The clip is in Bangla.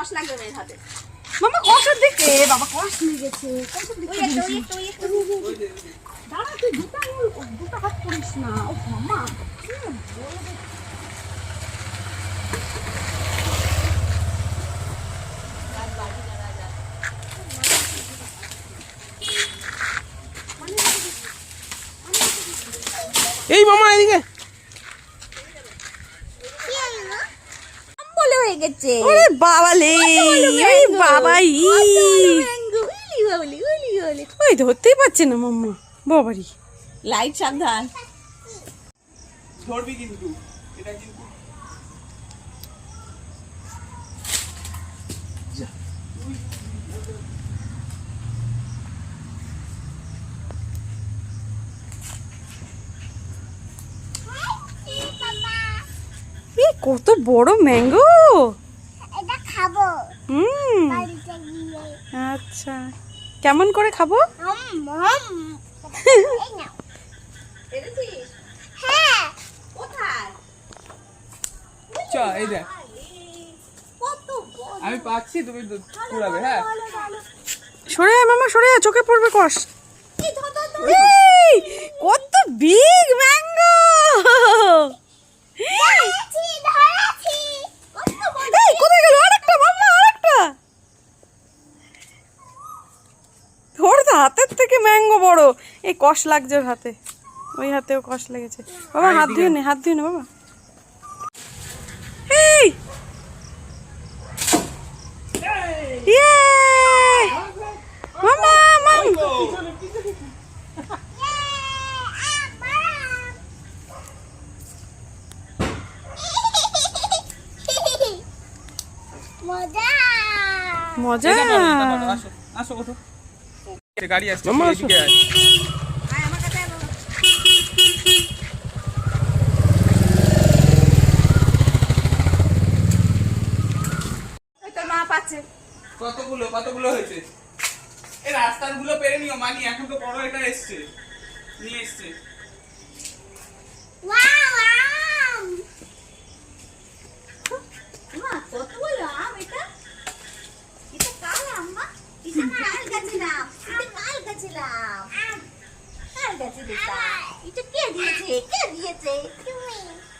কষ লাগবে মেয়ের হাতে। মামা কষের দিকে বাবা কষ নিয়ে গেছে। কষের দিকে দাঁড়া তুই দুটো হাত করিস না। ও মামা এই মামা এদিকে বলে হয়ে গেছে। ওরে বাবা লে ওই বাবা ওই ধরতেই পারছে না মাম্মা বাবারি। লাইট সাবধান। ধরবি কিন্তু এটা কিন্তু কত বড় ম্যাঙ্গো। এটা খাবো বাড়িতে গিয়ে। আচ্ছা কেমন করে খাবো? এই নাও। পেরেছিস? হ্যাঁ কোথায়? চ এই দেখ কত বড়। আমি পাচ্ছি তুমি কুড়াবে। হ্যাঁ সরে আয় মামা সরে আয় চোখে পড়বে কষ। এই ধর ধর ধর। এই কত বিগ ম্যাঙ্গো। ধরেছি ধরেছি। কত বড়। এই কোথায় গেল আরেকটা মামা আরেকটা। তোর তো হাতের থেকে ম্যাঙ্গো বড়। এই কষ লাগছে ওর হাতে। ওই হাতেও কষ লেগেছে। বাবা হাত ধুয়ে নে হাত ধুয়ে নে বাবা। এই ইয়ে মামা মাম মজা। মজা। আসো আসো ওঠো গাড়ি আসছে মামা, আসো। এদিকে আয়। আয় আমার কাছে আয় বাবা। ওই তোর মা পাচ্ছে। কতগুলো হয়েছে এই রাস্তার গুলো পেরে নিও মানি এখন তো বড় এটা এসছে নিয়ে এসছে ওয়াও